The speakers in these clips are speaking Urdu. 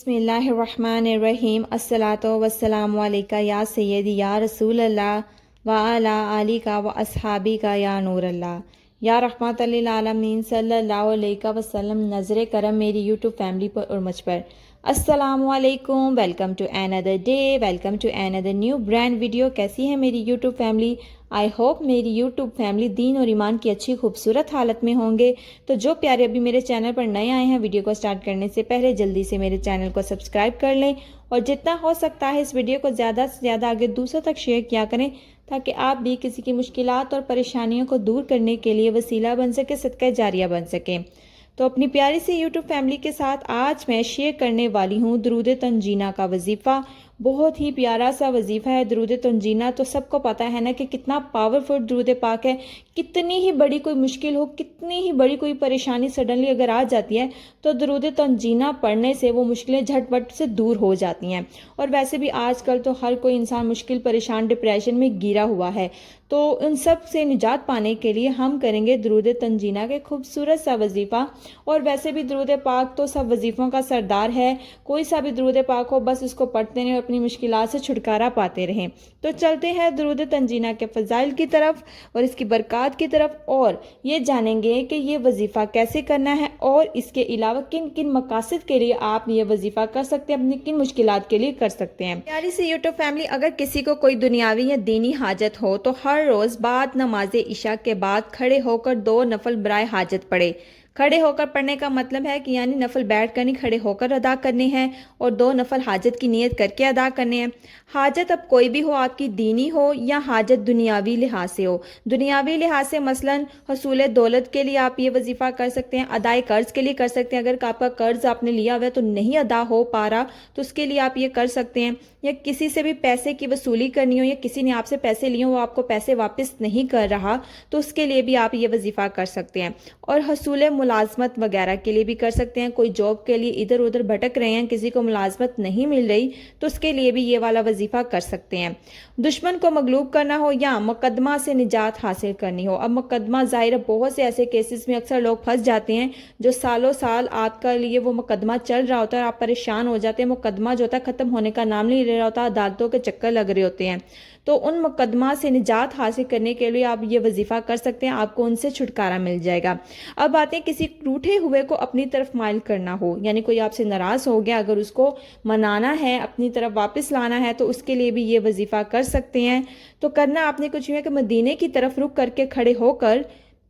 بسم اللہ الرحمن الرحیم الصلاۃ والسلام علیکہ یا سیدی یا رسول اللہ وعلی آلک و اصحابک یا نور اللہ یا رحمت للعالمین صلی اللہ علیہ وسلم۔ نظر کرم میری یوٹیوب فیملی پر اور مجھ پر۔ السلام علیکم، welcome to another day, welcome to another new brand video. کیسی ہے میری یوٹیوب فیملی؟ آئی ہوپ میری یوٹیوب فیملی دین اور ایمان کی اچھی خوبصورت حالت میں ہوں گے۔ تو جو پیارے ابھی میرے چینل پر نئے آئے ہیں، ویڈیو کو سٹارٹ کرنے سے پہلے جلدی سے میرے چینل کو سبسکرائب کر لیں اور جتنا ہو سکتا ہے اس ویڈیو کو زیادہ سے زیادہ آگے دوسروں تک شیئر کیا کریں، تاکہ آپ بھی کسی کی مشکلات اور پریشانیوں کو دور کرنے کے لیے وسیلہ بن سکے، صدقہ جاریہ بن سکیں۔ تو اپنی پیاری سی یوٹیوب فیملی کے ساتھ آج میں شیئر کرنے والی ہوں درود تنجینہ کا وظیفہ۔ بہت ہی پیارا سا وظیفہ ہے درود تنجینہ۔ تو سب کو پتہ ہے نا کہ کتنا پاورفل درود پاک ہے۔ کتنی ہی بڑی کوئی مشکل ہو، کتنی ہی بڑی کوئی پریشانی سڈنلی اگر آ جاتی ہے تو درود تنجینہ پڑھنے سے وہ مشکلیں جھٹ پٹ سے دور ہو جاتی ہیں۔ اور ویسے بھی آج کل تو ہر کوئی انسان مشکل، پریشان، ڈپریشن میں گھرا ہوا ہے۔ تو ان سب سے نجات پانے کے لیے ہم کریں گے درود تنجینہ کے خوبصورت سا وظیفہ۔ اور ویسے بھی درود پاک تو سب وظیفوں کا سردار ہے۔ کوئی سا بھی درود پاک ہو، بس اس کو پڑھتے رہیں اور اپنی مشکلات سے چھٹکارا پاتے رہیں۔ تو چلتے ہیں درود تنجینہ کے فضائل کی طرف اور اس کی برکات کی طرف، اور یہ جانیں گے کہ یہ وظیفہ کیسے کرنا ہے اور اس کے علاوہ کن کن مقاصد کے لیے آپ یہ وظیفہ کر سکتے ہیں، اپنی کن مشکلات کے لیے کر سکتے ہیں۔ پیاری سی یوٹیوب فیملی، اگر کسی کو کوئی دنیاوی یا دینی حاجت ہو تو ہر روز بعد نماز عشاء کے بعد کھڑے ہو کر 2 نفل برائے حاجت پڑھے۔ کھڑے ہو کر پڑھنے کا مطلب ہے کہ یعنی نفل بیٹھ کر نہیں، کھڑے ہو کر ادا کرنے ہیں اور 2 نفل حاجت کی نیت کر کے ادا کرنے ہیں۔ حاجت اب کوئی بھی ہو، آپ کی دینی ہو یا حاجت دنیاوی لحاظ سے ہو۔ دنیاوی لحاظ سے مثلاً حصول دولت کے لیے آپ یہ وظیفہ کر سکتے ہیں، ادائے قرض کے لیے کر سکتے ہیں۔ اگر آپ کا قرض آپ نے لیا ہوا ہے تو نہیں ادا ہو پا رہا تو اس کے لیے آپ یہ کر سکتے ہیں۔ یا کسی سے بھی پیسے کی وصولی کرنی ہو، یا کسی نے آپ سے پیسے لیے ہوں، وہ آپ کو پیسے واپس نہیں کر رہا تو اس کے لیے بھی آپ یہ وظیفہ کر سکتے ہیں۔ اور حصول ملازمت وغیرہ کے لیے بھی کر سکتے ہیں۔ کوئی جاب کے لیے ادھر ادھر بھٹک رہے ہیں، کسی کو ملازمت نہیں مل رہی تو اس کے لیے بھی یہ والا وظیفہ کر سکتے ہیں۔ دشمن کو مغلوب کرنا ہو یا مقدمہ سے نجات حاصل کرنی ہو۔ اب مقدمہ ظاہر ہے بہت سے ایسے کیسز میں اکثر لوگ پھنس جاتے ہیں جو سالوں سال آپ کا لیے وہ مقدمہ چل رہا ہوتا ہے اور آپ پریشان ہو جاتے ہیں۔ مقدمہ جو ہوتا ہے ختم ہونے کا نام نہیں لے رہا ہوتا، عدالتوں کے چکر لگ رہے ہوتے ہیں۔ تو ان مقدمہ سے نجات حاصل کرنے کے لیے آپ یہ وظیفہ کر سکتے ہیں، آپ کو ان سے چھٹکارا مل جائے گا۔ اب باتیں کسی روٹھے ہوئے کو اپنی طرف مائل کرنا ہو، یعنی کوئی آپ سے ناراض ہو گیا، اگر اس کو منانا ہے، اپنی طرف واپس لانا ہے تو اس کے لیے بھی یہ وظیفہ کر سکتے ہیں۔ تو کرنا آپ نے کچھ نہیں ہے کہ مدینے کی طرف رخ کر کے کھڑے ہو کر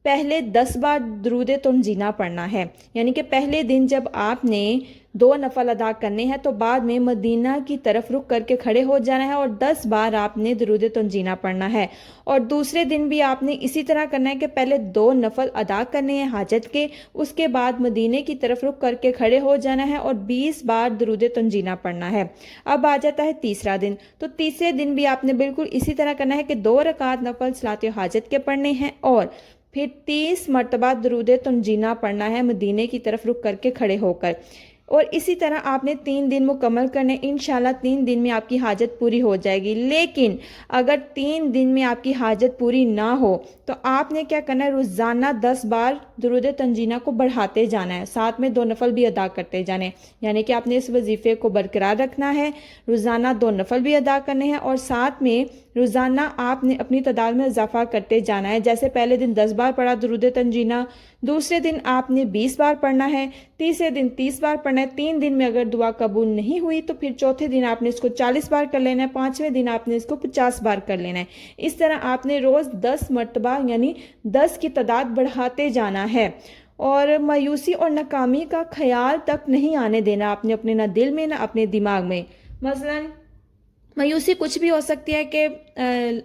پہلے 10 بار درود تنجینہ پڑھنا ہے۔ یعنی کہ پہلے دن جب آپ نے 2 نفل ادا کرنے ہیں تو بعد میں مدینہ کی طرف رخ کر کے کھڑے ہو جانا ہے اور 10 بار آپ نے درود تنجینہ پڑھنا ہے۔ اور دوسرے دن بھی آپ نے اسی طرح کرنا ہے کہ پہلے 2 نفل ادا کرنے ہیں حاجت کے، اس کے بعد مدینے کی طرف رخ کر کے کھڑے ہو جانا ہے اور 20 بار درود تنجینہ پڑھنا ہے۔ اب آ جاتا ہے تیسرا دن، تو تیسرے دن بھی آپ نے بالکل اسی طرح کرنا ہے کہ 2 رکعت نفل صلاۃ حاجت کے پڑھنے ہیں اور پھر 30 مرتبہ درود تنجینہ پڑھنا ہے مدینے کی طرف رخ کر کے کھڑے ہو کر۔ اور اسی طرح آپ نے 3 دن مکمل کرنے، انشاءاللہ 3 دن میں آپ کی حاجت پوری ہو جائے گی۔ لیکن اگر 3 دن میں آپ کی حاجت پوری نہ ہو تو آپ نے کیا کرنا ہے، روزانہ 10 بار درود تنجینہ کو بڑھاتے جانا ہے، ساتھ میں 2 نفل بھی ادا کرتے جانے ہیں۔ یعنی کہ آپ نے اس وظیفے کو برقرار رکھنا ہے، روزانہ 2 نفل بھی ادا کرنے ہیں اور ساتھ میں روزانہ آپ نے اپنی تعداد میں اضافہ کرتے جانا ہے۔ جیسے پہلے دن 10 بار پڑھا درود تنجینہ، دوسرے دن آپ نے 20 بار پڑھنا ہے، تیسرے دن 30 بار پڑھنا ہے۔ 3 دن میں اگر دعا قبول نہیں ہوئی تو پھر چوتھے دن آپ نے اس کو 40 بار کر لینا ہے، 5ویں دن آپ نے اس کو 50 بار کر لینا ہے۔ اس طرح آپ نے روز 10 مرتبہ یعنی 10 کی تعداد بڑھاتے جانا ہے۔ اور مایوسی اور ناکامی کا خیال تک نہیں آنے دینا آپ نے اپنے نہ دل میں نہ اپنے دماغ میں۔ مثلاً مایوسی کچھ بھی ہو سکتی ہے کہ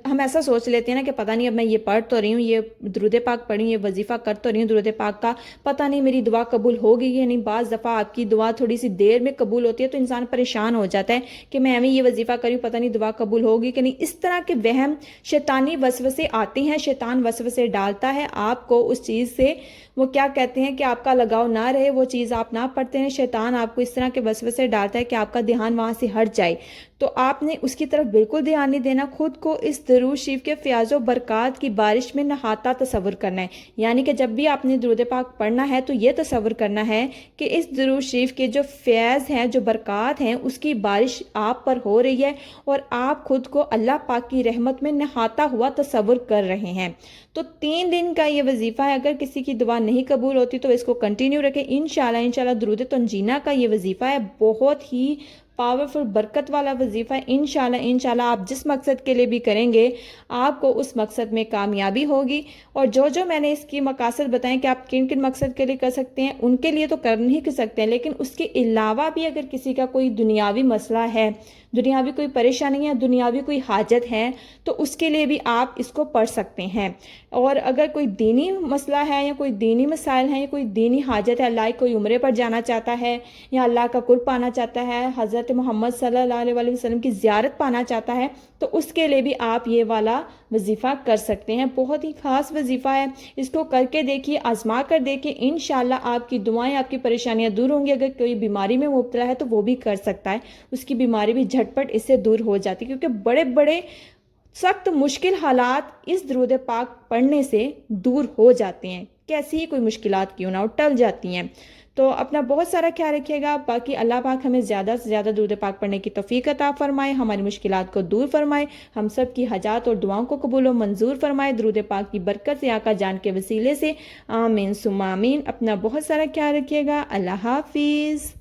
ہم ایسا سوچ لیتے ہیں نا کہ پتہ نہیں اب میں یہ پڑھ تو رہی ہوں، یہ درود پاک پڑھی، یہ وظیفہ کر تو رہی ہوں درود پاک کا، پتہ نہیں میری دعا قبول ہوگی یا نہیں۔ بعض دفعہ آپ کی دعا تھوڑی سی دیر میں قبول ہوتی ہے تو انسان پریشان ہو جاتا ہے کہ میں یہ وظیفہ کری، پتہ نہیں دعا قبول ہوگی کہ نہیں۔ اس طرح کے وہم، شیطانی وسوسے آتے ہیں، شیطان وسوسے ڈالتا ہے آپ کو اس چیز سے، وہ کیا کہتے ہیں کہ آپ کا لگاؤ نہ رہے، وہ چیز آپ نہ پڑھتے ہیں، شیطان آپ کو اس طرح کے وسوسے ڈالتا ہے کہ آپ کا دھیان وہاں سے ہٹ جائے۔ تو آپ نے اس کی طرف بالکل دھیان نہیں دینا، خود کو اس درود شریف کے فیاض و برکات کی بارش میں نہاتا تصور کرنا ہے. یعنی کہ جب بھی آپ نے درود پاک پڑھنا ہے تو یہ تصور کرنا ہے کہ اس درود شریف کے جو فیض ہیں، جو برکات ہیں، اس کی بارش آپ پر ہو رہی ہے اور آپ خود کو اللہ پاک کی رحمت میں نہاتا ہوا تصور کر رہے ہیں. تو 3 دن کا یہ وظیفہ ہے. اگر کسی کی دعا نہیں قبول ہوتی تو اس کو کنٹینیو رکھیں. انشاءاللہ درود تنجینہ کا یہ وظیفہ ہے، بہت ہی پاورفل برکت والا وظیفہ ہے. انشاءاللہ آپ جس مقصد کے لیے بھی کریں گے آپ کو اس مقصد میں کامیابی ہوگی. اور جو میں نے اس کی مقاصد بتائیں کہ آپ کن کن مقصد کے لیے کر سکتے ہیں، ان کے لیے تو کر نہیں کر سکتے ہیں، لیکن اس کے علاوہ بھی اگر کسی کا کوئی دنیاوی مسئلہ ہے، دنیاوی کوئی پریشانی ہے، دنیاوی کوئی حاجت ہے، تو اس کے لیے بھی آپ اس کو پڑھ سکتے ہیں. اور اگر کوئی دینی مسئلہ ہے یا کوئی دینی مسائل ہیں یا کوئی دینی حاجت ہے، اللہ کوئی عمرے پر جانا چاہتا ہے یا اللہ کا قرب پانا چاہتا ہے، حضرت محمد صلی اللہ علیہ وسلم کی زیارت پانا چاہتا ہے، تو اس کے لیے بھی آپ یہ والا وظیفہ کر سکتے ہیں. بہت ہی خاص وظیفہ ہے. اس کو کر کے دیکھیے، آزما کر دیکھیے. انشاءاللہ آپ کی دعائیں، آپ کی پریشانیاں دور ہوں گی. اگر کوئی بیماری میں مبتلا ہے تو وہ بھی کر سکتا ہے، اس کی بیماری بھی جھٹپٹ اس سے دور ہو جاتی ہے، کیونکہ بڑے بڑے سخت مشکل حالات اس درود پاک پڑھنے سے دور ہو جاتے ہیں. کیسی ہی کوئی مشکلات کیوں نہ ہو، ٹل جاتی ہیں. تو اپنا بہت سارا خیال رکھیے گا. باقی اللہ پاک ہمیں زیادہ سے زیادہ درود پاک پڑھنے کی توفیق عطا فرمائے، ہماری مشکلات کو دور فرمائے، ہم سب کی حاجات اور دعاؤں کو قبول و منظور فرمائے. درود پاک کی برکت سے، آقا جان کے وسیلے سے، آمین ثم آمین. اپنا بہت سارا خیال رکھیے گا. اللہ حافظ.